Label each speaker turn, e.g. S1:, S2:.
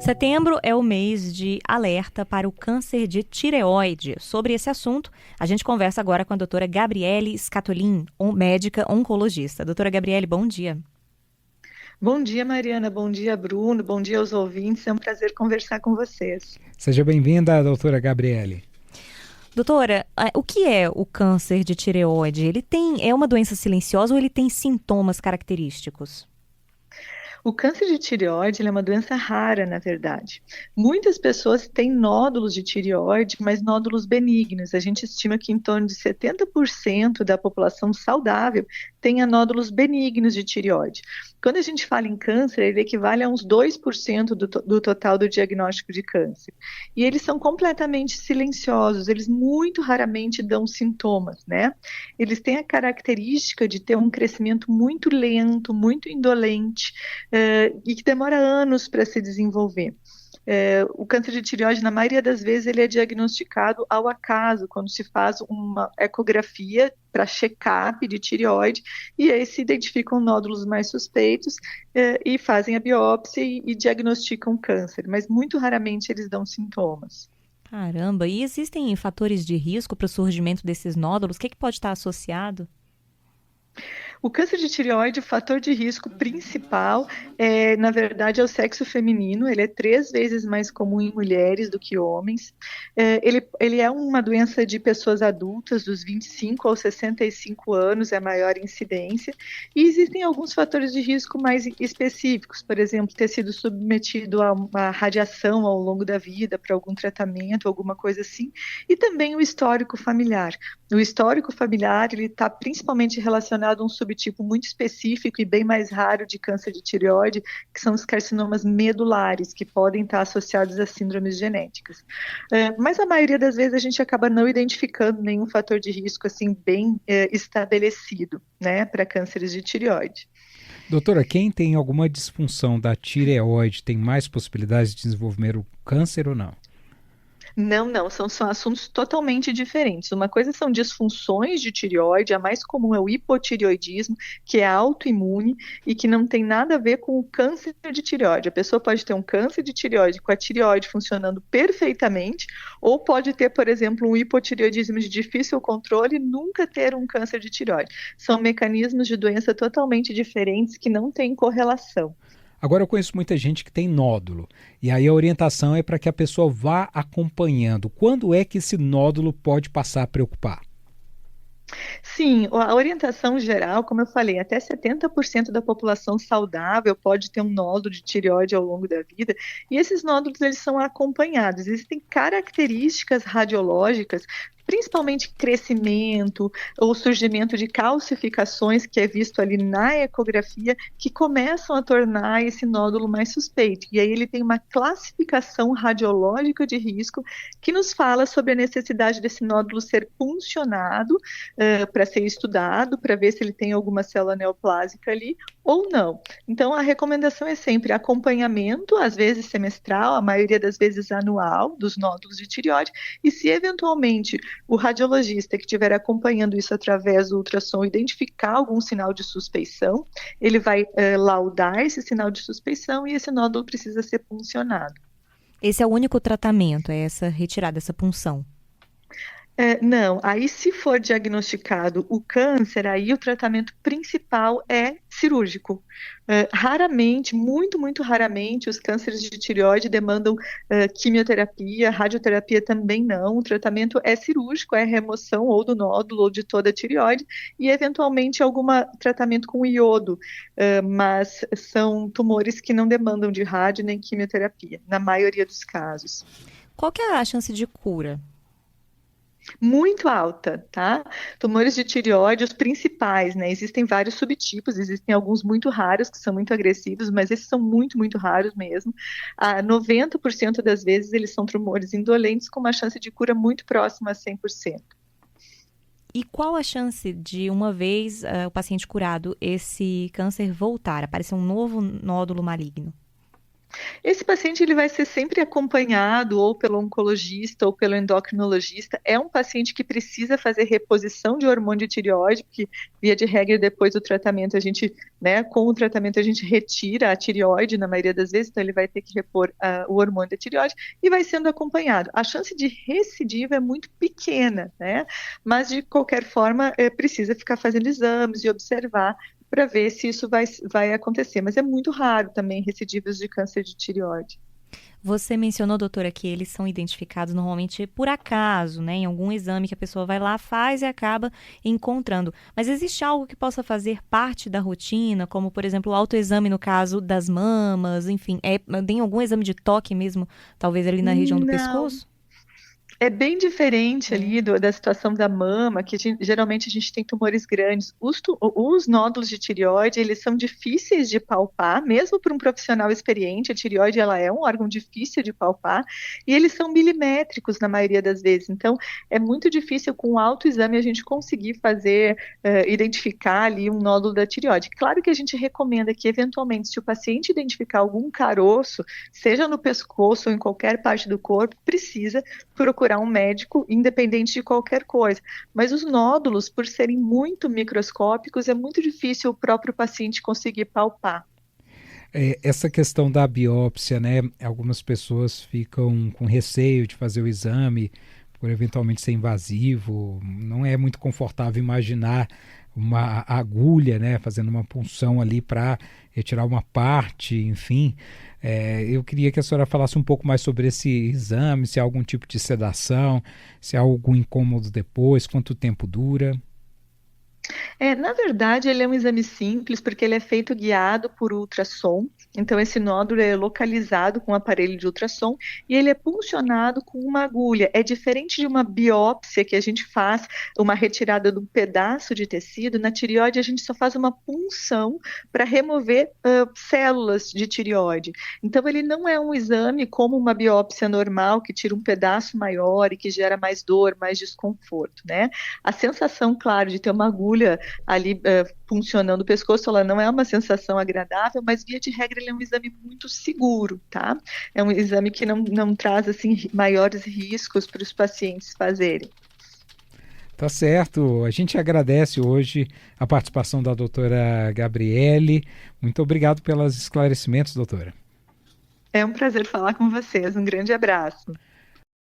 S1: Setembro é o mês de alerta para o câncer de tireoide. Sobre esse assunto, a gente conversa agora com a doutora Gabriele Scatolin, médica oncologista. Doutora Gabriele, bom dia.
S2: Bom dia, Mariana. Bom dia, Bruno. Bom dia aos ouvintes. É um prazer conversar com vocês.
S3: Seja bem-vinda, doutora Gabriele.
S1: Doutora, o que é o câncer de tireoide? É uma doença silenciosa ou ele tem sintomas característicos?
S2: O câncer de tireoide ele é uma doença rara, na verdade. Muitas pessoas têm nódulos de tireoide, mas nódulos benignos. A gente estima que em torno de 70% da população saudável tenha nódulos benignos de tireoide. Quando a gente fala em câncer, ele equivale a uns 2% do total do diagnóstico de câncer. E eles são completamente silenciosos, eles muito raramente dão sintomas, né? Eles têm a característica de ter um crescimento muito lento, muito indolente, e que demora anos para se desenvolver. O câncer de tireoide, na maioria das vezes, ele é diagnosticado ao acaso, quando se faz uma ecografia para check-up de tireoide, e aí se identificam nódulos mais suspeitos e fazem a biópsia e diagnosticam câncer, mas muito raramente eles dão sintomas.
S1: Caramba, e existem fatores de risco para o surgimento desses nódulos? O que pode estar associado?
S2: O câncer de tireoide, o fator de risco principal na verdade, é o sexo feminino. Ele é 3 vezes mais comum em mulheres do que homens. Ele é uma doença de pessoas adultas, dos 25 aos 65 anos, é a maior incidência. E existem alguns fatores de risco mais específicos, por exemplo, ter sido submetido a uma radiação ao longo da vida, para algum tratamento, alguma coisa assim. E também o histórico familiar. O histórico familiar, ele está principalmente relacionado a um subtipo muito específico e bem mais raro de câncer de tireoide, que são os carcinomas medulares, que podem estar associados a síndromes genéticas. Mas a maioria das vezes a gente acaba não identificando nenhum fator de risco assim bem estabelecido, né, para cânceres de tireoide.
S3: Doutora, quem tem alguma disfunção da tireoide tem mais possibilidades de desenvolver o câncer ou não?
S2: Não, não, são assuntos totalmente diferentes. Uma coisa são disfunções de tireoide, a mais comum é o hipotireoidismo, que é autoimune e que não tem nada a ver com o câncer de tireoide. A pessoa pode ter um câncer de tireoide com a tireoide funcionando perfeitamente, ou pode ter, por exemplo, um hipotireoidismo de difícil controle e nunca ter um câncer de tireoide. São mecanismos de doença totalmente diferentes que não têm correlação.
S3: Agora eu conheço muita gente que tem nódulo, e aí a orientação é para que a pessoa vá acompanhando. Quando é que esse nódulo pode passar a preocupar?
S2: Sim, a orientação geral, como eu falei, até 70% da população saudável pode ter um nódulo de tireoide ao longo da vida, e esses nódulos eles são acompanhados. Existem características radiológicas, principalmente crescimento ou surgimento de calcificações, que é visto ali na ecografia, que começam a tornar esse nódulo mais suspeito. E aí ele tem uma classificação radiológica de risco que nos fala sobre a necessidade desse nódulo ser puncionado para ser estudado, para ver se ele tem alguma célula neoplásica ali ou não. Então, a recomendação é sempre acompanhamento, às vezes semestral, a maioria das vezes anual, dos nódulos de tireoide, e se eventualmente o radiologista que estiver acompanhando isso através do ultrassom identificar algum sinal de suspeição, ele vai laudar esse sinal de suspeição e esse nódulo precisa ser puncionado.
S1: Esse é o único tratamento, é essa retirada, essa punção.
S2: Não, aí se for diagnosticado o câncer, aí o tratamento principal é cirúrgico. Raramente, muito, muito raramente, os cânceres de tireoide demandam quimioterapia, radioterapia também não. O tratamento é cirúrgico, é remoção ou do nódulo ou de toda a tireoide e, eventualmente, algum tratamento com iodo, mas são tumores que não demandam de rádio nem quimioterapia, na maioria dos casos.
S1: Qual que é a chance de cura?
S2: Muito alta, tá? Tumores de tireoide, os principais, né? Existem vários subtipos, existem alguns muito raros que são muito agressivos, mas esses são muito, muito raros mesmo. 90% das vezes eles são tumores indolentes com uma chance de cura muito próxima a 100%.
S1: E qual a chance de, uma vez o paciente curado, esse câncer voltar, aparecer um novo nódulo maligno?
S2: Esse paciente ele vai ser sempre acompanhado ou pelo oncologista ou pelo endocrinologista. É um paciente que precisa fazer reposição de hormônio de tireoide, porque via de regra depois do tratamento a gente, né, com o tratamento a gente retira a tireoide na maioria das vezes, então ele vai ter que repor o hormônio da tireoide e vai sendo acompanhado. A chance de recidiva é muito pequena, né? Mas de qualquer forma precisa ficar fazendo exames e observar para ver se isso vai acontecer. Mas é muito raro também recidivas de câncer de tireoide.
S1: Você mencionou, doutora, que eles são identificados normalmente por acaso, né? Em algum exame que a pessoa vai lá, faz e acaba encontrando. Mas existe algo que possa fazer parte da rotina, como, por exemplo, o autoexame no caso das mamas, enfim, tem algum exame de toque mesmo, talvez ali na região do pescoço?
S2: É bem diferente ali da situação da mama, que geralmente a gente tem tumores grandes. Os nódulos de tireoide, eles são difíceis de palpar, mesmo para um profissional experiente. A tireoide, ela é um órgão difícil de palpar, e eles são milimétricos na maioria das vezes. Então, é muito difícil com o autoexame a gente conseguir fazer, identificar ali um nódulo da tireoide. Claro que a gente recomenda que, eventualmente, se o paciente identificar algum caroço, seja no pescoço ou em qualquer parte do corpo, precisa procurar um médico, independente de qualquer coisa. Mas os nódulos, por serem muito microscópicos, é muito difícil o próprio paciente conseguir palpar.
S3: Essa questão da biópsia, né? Algumas pessoas ficam com receio de fazer o exame por eventualmente ser invasivo. Não é muito confortável imaginar uma agulha, né, fazendo uma punção ali para retirar uma parte, enfim. Eu queria que a senhora falasse um pouco mais sobre esse exame, se há algum tipo de sedação, se há algum incômodo depois, quanto tempo dura.
S2: Na verdade, ele é um exame simples, porque ele é feito guiado por ultrassom. Então, esse nódulo é localizado com um aparelho de ultrassom e ele é puncionado com uma agulha. É diferente de uma biópsia que a gente faz, uma retirada de um pedaço de tecido. Na tireoide, a gente só faz uma punção para remover células de tireoide. Então, ele não é um exame como uma biópsia normal, que tira um pedaço maior e que gera mais dor, mais desconforto, né? A sensação, claro, de ter uma agulha ali funcionando o pescoço, ela não é uma sensação agradável, mas via de regra ele é um exame muito seguro, tá? É um exame que não traz assim maiores riscos para os pacientes fazerem.
S3: Tá certo. A gente agradece hoje a participação da doutora Gabriele. Muito obrigado pelos esclarecimentos, doutora.
S2: É um prazer falar com vocês. Um grande abraço.